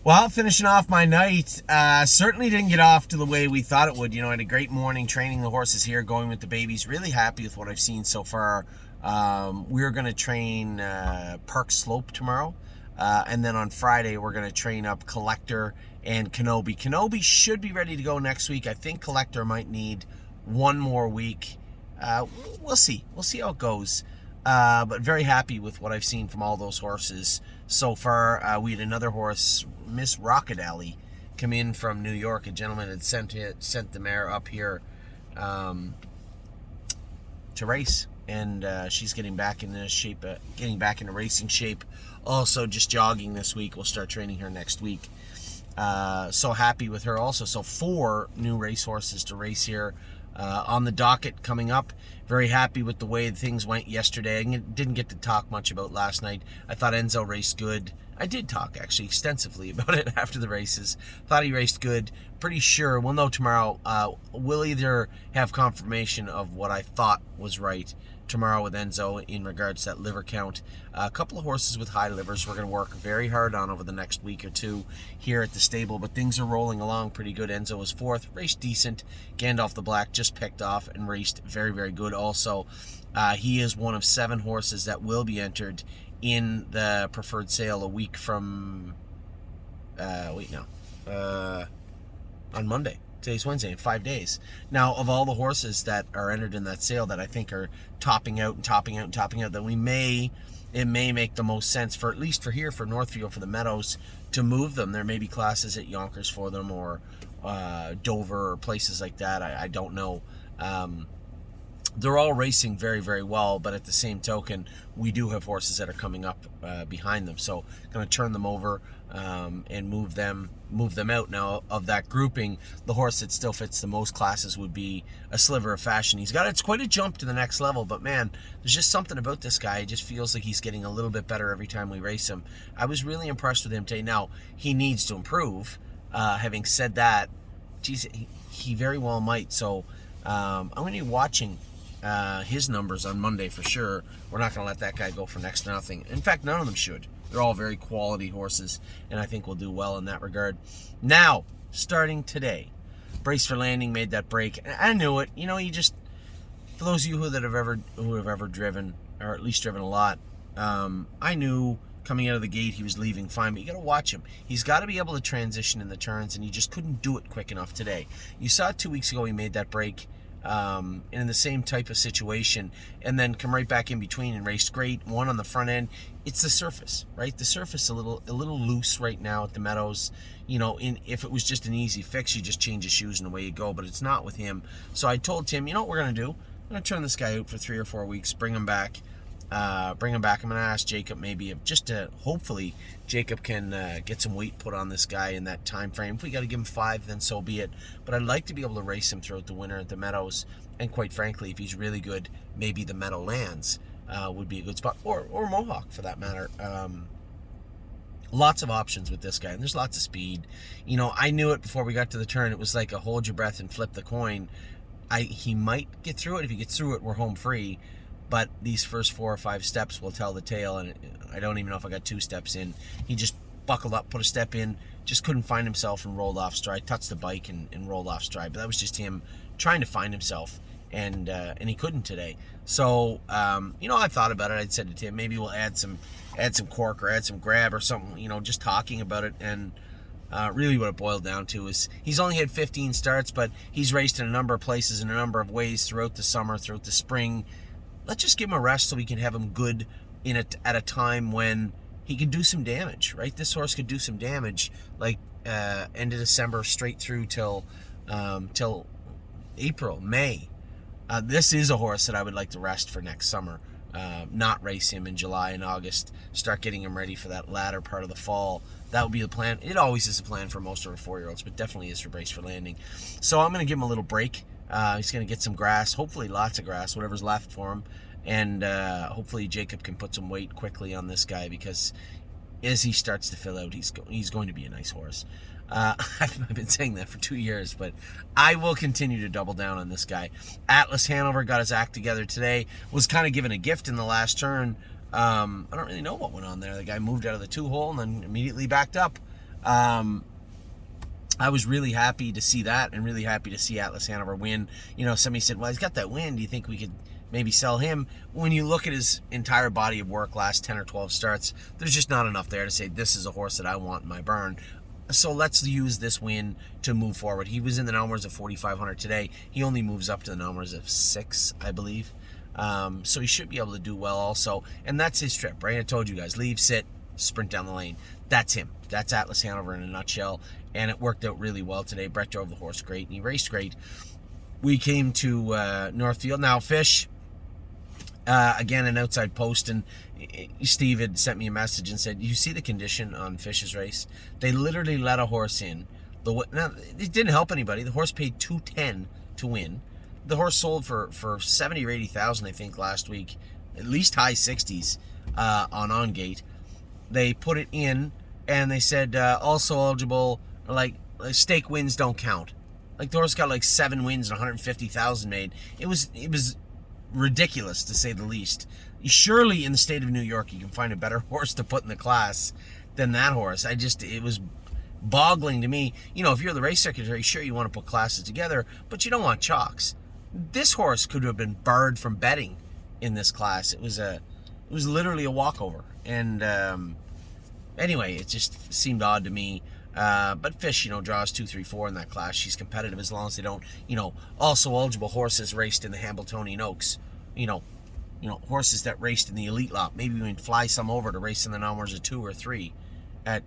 Well, finishing off my night, certainly didn't get off to the way we thought it would. I had a great morning training the horses here, going with the babies. Really happy with what I've seen so far. We're going to train Park Slope tomorrow. And then on Friday, we're going to train up Collector and Kenobi. Kenobi should be ready to go next week. I think Collector might need one more week. We'll see. We'll see how it goes. But very happy with what I've seen from all those horses so far. We had another horse, Miss Rocket Alley, come in from New York. A gentleman had sent the mare up here to race, and she's getting back into shape, getting back into racing shape. Also, just jogging this week. We'll start training her next week. So happy with her also. So 4 new race horses to race here on the docket coming up. Very happy with the way things went yesterday. I didn't get to talk much about last night. I thought Enzo raced good. I did talk actually extensively about it after the races. Thought he raced good. Pretty sure we'll know tomorrow. We'll either have confirmation of what I thought was right tomorrow with Enzo in regards to that liver count. A couple of horses with high livers we're going to work very hard on over the next week or two here at the stable, but things are rolling along pretty good. Enzo was 4th, raced decent. Gandalf the Black just picked off and raced very, very good also. He is one of 7 horses that will be entered in the preferred sale a week from on Monday. Today's Wednesday, in 5 days. Now, of all the horses that are entered in that sale that I think are topping out, that it may make the most sense for, at least for here, for Northfield, for the Meadows, to move them. There may be classes at Yonkers for them, or Dover, or places like that. I don't know. They're all racing very, very well, but at the same token, we do have horses that are coming up behind them. So going to turn them over and move them out. Now, of that grouping, the horse that still fits the most classes would be a Sliver of Fashion. It's quite a jump to the next level, but man, there's just something about this guy. It just feels like he's getting a little bit better every time we race him. I was really impressed with him today. Now, he needs to improve. Having said that, geez, he very well might. So I'm going to be watching his numbers on Monday for sure. We're not going to let that guy go for next to nothing. In fact, none of them should. They're all very quality horses, and I think we'll do well in that regard. Now, starting today, Brace for Landing made that break. I knew it. You just, for those of you who have ever driven, or at least driven a lot, I knew coming out of the gate he was leaving fine, but you got to watch him. He's got to be able to transition in the turns, and he just couldn't do it quick enough today. You saw it 2 weeks ago. He made that break in the same type of situation, and then come right back in between and raced great. One on the front end. It's the surface, right? The surface a little loose right now at the Meadows. If it was just an easy fix, you just change your shoes and away you go. But it's not with him. So I told Tim, you know what we're gonna do? I'm gonna turn this guy out for 3 or 4 weeks, bring him back. I'm gonna ask Jacob maybe just to hopefully Jacob can get some weight put on this guy in that time frame. If we got to give him 5, then so be it. But I'd like to be able to race him throughout the winter at the Meadows, and quite frankly, if he's really good, maybe the Meadowlands would be a good spot, or Mohawk for that matter. Lots of options with this guy, and there's lots of speed. I knew it before we got to the turn. It was like a hold your breath and flip the coin. He might get through it. If he gets through it, we're home free. But these first 4 or 5 steps will tell the tale, and I don't even know if I got 2 steps in. He just buckled up, put a step in, just couldn't find himself and rolled off stride, touched the bike and rolled off stride. But that was just him trying to find himself, and he couldn't today. So, I thought about it. I'd said to Tim, maybe we'll add some cork or add some grab or something, just talking about it. And really what it boiled down to is he's only had 15 starts, but he's raced in a number of places in a number of ways throughout the summer, throughout the spring. Let's just give him a rest so we can have him good at a time when he can do some damage, right? This horse could do some damage, like end of December straight through till April, May. This is a horse that I would like to rest for next summer, not race him in July and August, start getting him ready for that latter part of the fall. That would be the plan. It always is the plan for most of our 4-year-olds, but definitely is for Brace for Landing. So I'm going to give him a little break. He's going to get some grass, hopefully lots of grass, whatever's left for him. And hopefully Jacob can put some weight quickly on this guy, because as he starts to fill out, he's going to be a nice horse. I've been saying that for 2 years, but I will continue to double down on this guy. Atlas Hanover got his act together today, was kind of given a gift in the last turn. I don't really know what went on there. The guy moved out of the 2-hole and then immediately backed up. I was really happy to see that, and really happy to see Atlas Hanover win. You know, somebody said, well, he's got that win. Do you think we could maybe sell him? When you look at his entire body of work, last 10 or 12 starts, there's just not enough there to say, this is a horse that I want in my burn. So let's use this win to move forward. He was in the numbers of 4,500 today. He only moves up to the numbers of 6, I believe. So he should be able to do well also. And that's his trip, right? I told you guys, leave, sit, sprint down the lane. That's him. That's Atlas Hanover in a nutshell. And it worked out really well today. Brett drove the horse great, and he raced great. We came to Northfield. Now, Fish, again, an outside post, and Steve had sent me a message and said, you see the condition on Fish's race? They literally let a horse in. Now, it didn't help anybody. The horse paid $210 to win. The horse sold for 70 or 80,000, I think, last week. At least high 60s on gate. They put it in, and they said also eligible, like stake wins don't count. Like the horse got like 7 wins and 150,000 made. It was ridiculous, to say the least. Surely in the state of New York you can find a better horse to put in the class than that horse. It was boggling to me. You know, if you're the race secretary, sure, you want to put classes together, but you don't want chalks. This horse could have been barred from betting in this class. It was literally a walkover. And anyway, it just seemed odd to me. But Fish, draws 2, 3, 4 in that class. She's competitive as long as they don't, also eligible horses raced in the Hambletonian Oaks. Horses that raced in the elite lot. Maybe we can fly some over to race in the numbers of 2 or 3 or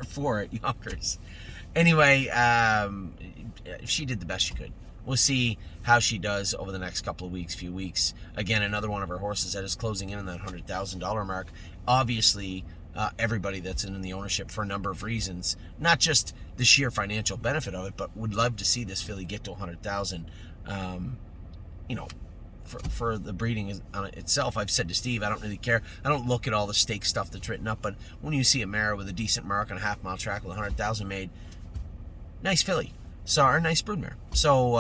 4 at Yonkers. Anyway, she did the best she could. We'll see how she does over the next few weeks. Again, another one of her horses that is closing in on that $100,000 mark. Obviously, everybody that's in the ownership for a number of reasons, not just the sheer financial benefit of it, but would love to see this filly get to 100,000. For the breeding itself, I've said to Steve, I don't really care. I don't look at all the stake stuff that's written up, but when you see a mare with a decent mark on a half-mile track with 100,000 made, nice filly. So, our nice broodmare. So,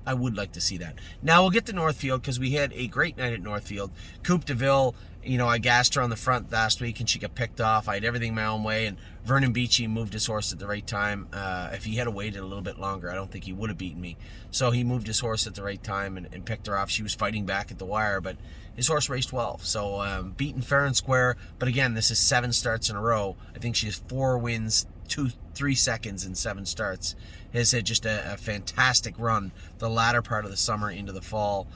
I would like to see that. Now, we'll get to Northfield, because we had a great night at Northfield. Coupe de Ville, I gassed her on the front last week, and she got picked off. I had everything my own way, and Vernon Beachy moved his horse at the right time. If he had waited a little bit longer, I don't think he would have beaten me. So he moved his horse at the right time and picked her off. She was fighting back at the wire, but his horse raced well. So beaten fair and square. But again, this is 7 starts in a row. I think she has 4 wins, 3 seconds in 7 starts. Has had just a fantastic run the latter part of the summer into the fall.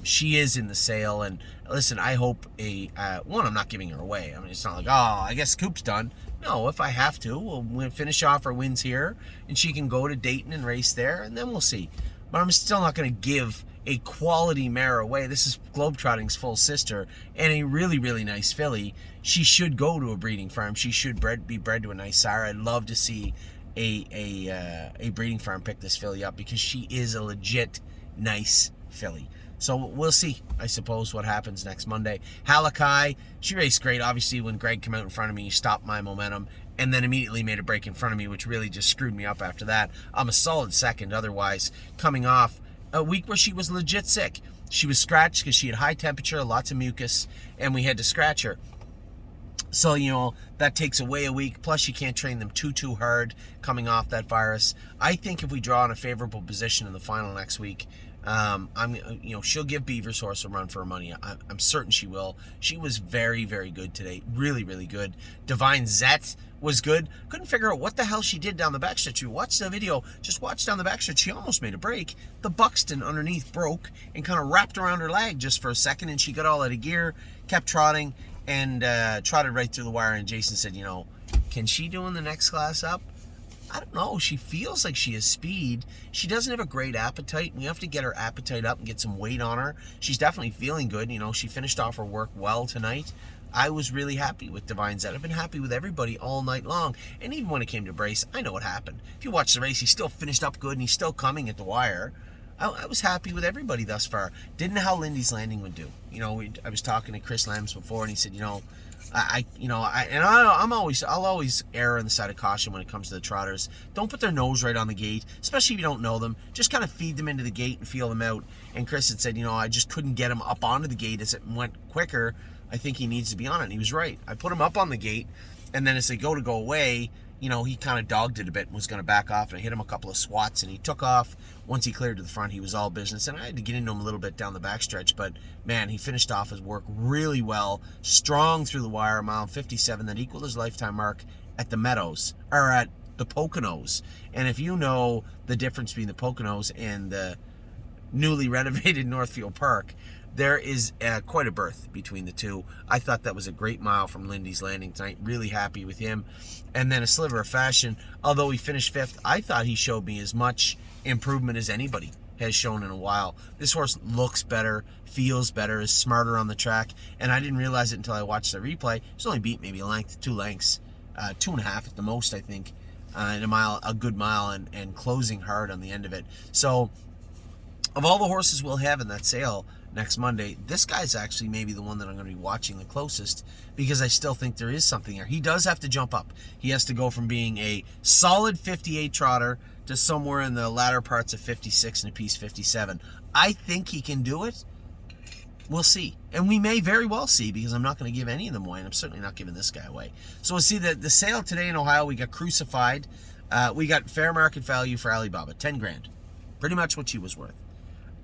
She is in the sale, and listen, I hope I'm not giving her away. I mean, it's not like, I guess Coop's done. No, if I have to, we'll finish off her wins here, and she can go to Dayton and race there, and then we'll see. But I'm still not going to give a quality mare away. This is Globetrotting's full sister, and a really, really nice filly. She should go to a breeding farm. She should be bred to a nice sire. I'd love to see a breeding farm pick this filly up, because she is a legit nice filly. So we'll see, I suppose, what happens next Monday. Halakai, she raced great. Obviously, when Greg came out in front of me, he stopped my momentum and then immediately made a break in front of me, which really just screwed me up after that. I'm a solid second otherwise, coming off a week where she was legit sick. She was scratched because she had high temperature, lots of mucus, and we had to scratch her. So, that takes away a week. Plus, you can't train them too hard coming off that virus. I think if we draw in a favorable position in the final next week, she'll give Beaver's horse a run for her money. I'm certain she will. She was very, very good today. Really, really good. Divine Zet was good. Couldn't figure out what the hell she did down the backstretch. You watch the video, just watch down the backstretch. She almost made a break. The Buxton underneath broke and kind of wrapped around her leg just for a second, and she got all out of gear, kept trotting, and trotted right through the wire. And Jason said, can she do in the next class up? I don't know. She feels like she has speed. She doesn't have a great appetite. We have to get her appetite up and get some weight on her. She's definitely feeling good. She finished off her work well tonight. I was really happy with Divine Zet. I've been happy with everybody all night long. And even when it came to Brace, I know what happened. If you watch the race, he still finished up good and he's still coming at the wire. I was happy with everybody thus far. Didn't know how Lindy's Landing would do. I was talking to Chris Lambs before, and he said, I'll always err on the side of caution when it comes to the trotters. Don't put their nose right on the gate, especially if you don't know them. Just kind of feed them into the gate and feel them out. And Chris had said, I just couldn't get him up onto the gate as it went quicker. I think he needs to be on it. And he was right. I put him up on the gate, and then as they go away, he kind of dogged it a bit and was going to back off, and I hit him a couple of swats, and he took off. Once he cleared to the front, he was all business, and I had to get into him a little bit down the backstretch, but man, he finished off his work really well, strong through the wire, a mile 57, that equaled his lifetime mark at the Meadows, or at the Poconos. And if you know the difference between the Poconos and the newly renovated Northfield Park, there is quite a berth between the two. I thought that was a great mile from Lindy's Landing tonight. Really happy with him. And then a sliver of fashion. Although he finished 5th, I thought he showed me as much improvement as anybody has shown in a while. This horse looks better, feels better, is smarter on the track. And I didn't realize it until I watched the replay. He's only beat maybe a length, 2 lengths, 2.5 at the most, I think, in a mile, a good mile, and closing hard on the end of it. So, of all the horses we'll have in that sale next Monday, this guy's actually maybe the one that I'm going to be watching the closest, because I still think there is something there. He does have to jump up. He has to go from being a solid 58 trotter to somewhere in the latter parts of 56 and a piece 57. I think he can do it. We'll see. And we may very well see, because I'm not going to give any of them away, and I'm certainly not giving this guy away. So we'll see the sale today in Ohio. We got Crucified. We got fair market value for Alibaba, 10 grand. Pretty much what she was worth.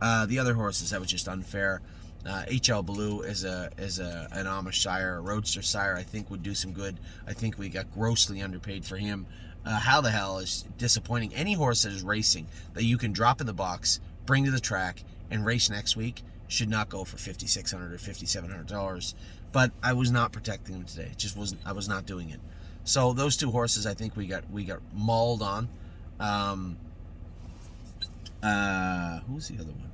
The other horses, that was just unfair. HL Blue is an Amish sire, a roadster sire, I think would do some good. I think we got grossly underpaid for him. How the hell is disappointing. Any horse that is racing that you can drop in the box, bring to the track, and race next week should not go for $5,600 or $5,700. But I was not protecting them today. It just wasn't. I was not doing it. So those two horses, I think we got mauled on. Who's the other one?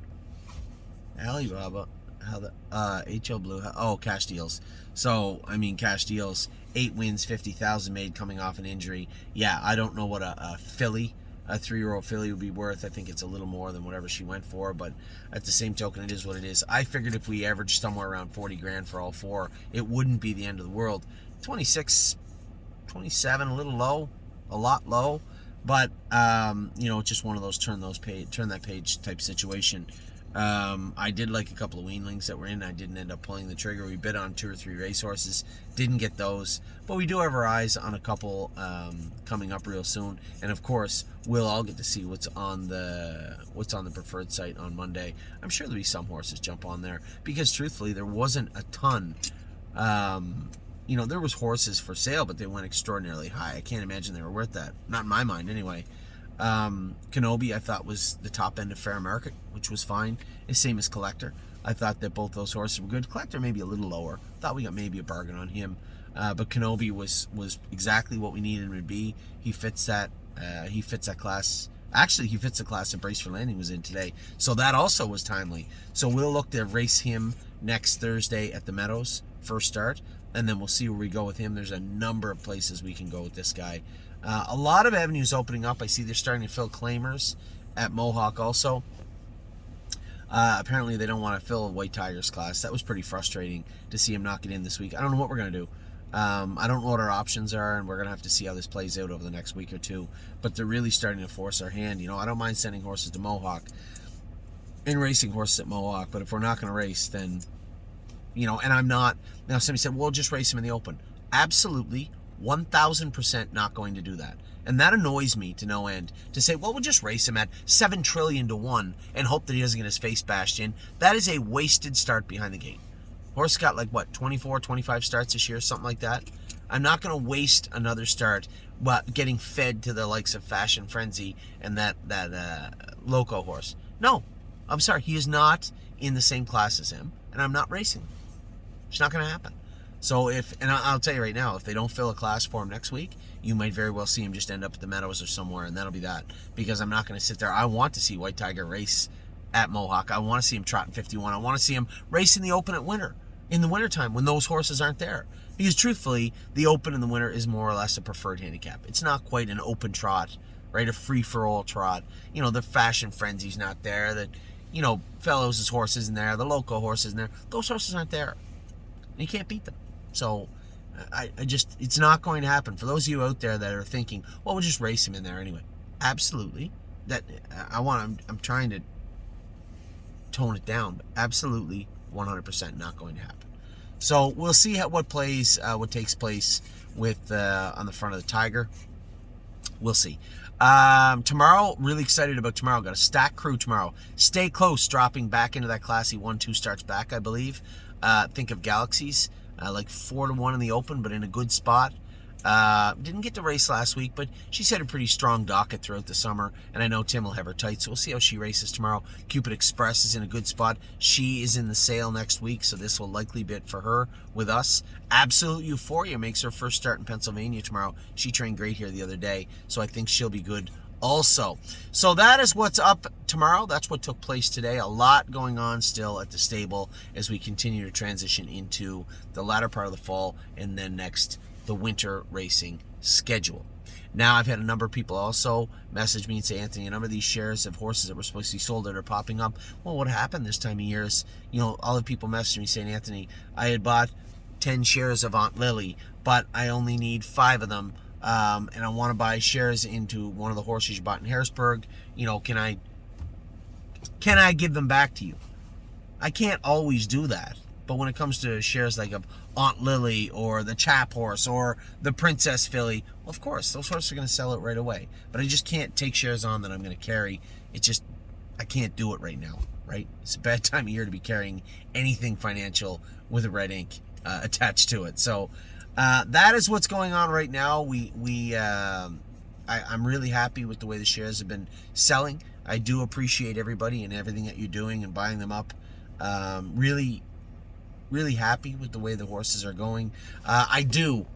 Alibaba. How the HL Blue. Cash Deals. So I mean, Cash Deals, 8 wins, 50,000 made, coming off an injury. Yeah, I don't know what a filly, a 3-year-old filly, would be worth. I think it's a little more than whatever she went for, but at the same token, it is what it is. I figured if we averaged somewhere around 40 grand for all 4, it wouldn't be the end of the world. 26, 27, a little low, a lot low. But, it's just one of those turn that page type situation. I did like a couple of weanlings that were in. I didn't end up pulling the trigger. We bid on 2 or 3 racehorses. Didn't get those. But we do have our eyes on a couple coming up real soon. And, of course, we'll all get to see what's on the preferred site on Monday. I'm sure there'll be some horses jump on there. Because, truthfully, there wasn't a ton. There was horses for sale, but they went extraordinarily high. I can't imagine they were worth that. Not in my mind, anyway. Kenobi, I thought, was the top end of fair market, which was fine. The same as Collector. I thought that both those horses were good. Collector maybe a little lower. Thought we got maybe a bargain on him. But Kenobi was exactly what we needed him to be. He fits that. He fits that class. Actually, he fits the class that Brace for Landing was in today. So that also was timely. So we'll look to race him next Thursday at the Meadows, first start. And then we'll see where we go with him. There's a number of places we can go with this guy. A lot of avenues opening up. I see they're starting to fill claimers at Mohawk also. Apparently they don't want to fill a White Tigers class. That was pretty frustrating to see him not get in this week. I don't know what we're going to do. I don't know what our options are, and we're going to have to see how this plays out over the next week or two. But they're really starting to force our hand. I don't mind sending horses to Mohawk and racing horses at Mohawk, but if we're not going to race, then... and I'm not... Now, somebody said, well, just race him in the open. Absolutely, 1,000% not going to do that. And that annoys me to no end. To say, well, we'll just race him at 7 trillion to 1 and hope that he doesn't get his face bashed in. That is a wasted start behind the gate. Horse got 24, 25 starts this year, something like that. I'm not going to waste another start getting fed to the likes of Fashion Frenzy and that Loco horse. No, I'm sorry. He is not in the same class as him, and I'm not racing him. It's not going to happen. So I'll tell you right now, if they don't fill a class for him next week, you might very well see him just end up at the Meadows or somewhere, and that'll be that. Because I'm not going to sit there. I want to see White Tiger race at Mohawk. I want to see him trotting 51. I want to see him race in the Open at winter, in the wintertime when those horses aren't there. Because truthfully, the Open in the winter is more or less a preferred handicap. It's not quite an open trot, right? A free-for-all trot. The Fashion Frenzy's not there. The Fellows' horse isn't there. The Loco horse isn't there. Those horses aren't there. And you can't beat them. So, it's not going to happen. For those of you out there that are thinking, well, we'll just race him in there anyway. Absolutely. I'm trying to tone it down, but absolutely 100% not going to happen. So, we'll see what takes place with on the front of the Tiger. we'll see. Tomorrow, really excited about tomorrow. Got a stack crew tomorrow. Stay close, dropping back into that classy 1-2 starts back, I believe. Think of Galaxies, like 4-1 in the open, but in a good spot. Didn't get to race last week, but she's had a pretty strong docket throughout the summer, and I know Tim will have her tight, so we'll see how she races tomorrow. Cupid Express is in a good spot. She is in the sale next week, so this will likely be it for her with us. Absolute Euphoria makes her first start in Pennsylvania tomorrow. She trained great here the other day, so I think she'll be good also. So that is what's up tomorrow. That's what took place today. A lot going on still at the stable as we continue to transition into the latter part of the fall and then next the winter racing schedule. Now, I've had a number of people also message me and say, Anthony, a number of these shares of horses that were supposed to be sold that are popping up. Well, what happened this time of year is, all the people messaging me saying, Anthony, I had bought 10 shares of Aunt Lily, but I only need 5 of them, and I want to buy shares into one of the horses you bought in Harrisburg. Can I give them back to you? I can't always do that. But when it comes to shares like of Aunt Lily or the Chap horse or the Princess filly, well, of course, those horses are going to sell it right away. But I just can't take shares on that I'm going to carry. I can't do it right now, right? It's a bad time of year to be carrying anything financial with a red ink attached to it. So that is what's going on right now. I'm really happy with the way the shares have been selling. I do appreciate everybody and everything that you're doing and buying them up. Really happy with the way the horses are going. I do.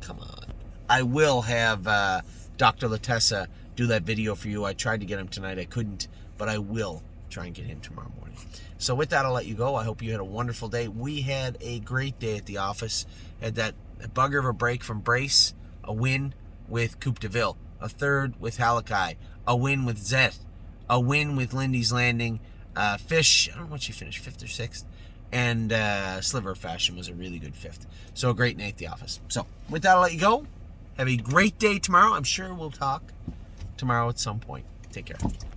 Come on. I will have Dr. Latessa do that video for you. I tried to get him tonight. I couldn't, but I will try and get him tomorrow morning. So with that, I'll let you go. I hope you had a wonderful day. We had a great day at the office. Had that bugger of a break from Brace, a win with Coupe de Ville, a third with Halakai, a win with Zeth, a win with Lindy's Landing. Fish, I don't know what she finished, 5th or 6th. And Sliver of Fashion was a really good 5th. So a great night at the office. So with that, I'll let you go. Have a great day tomorrow. I'm sure we'll talk tomorrow at some point. Take care.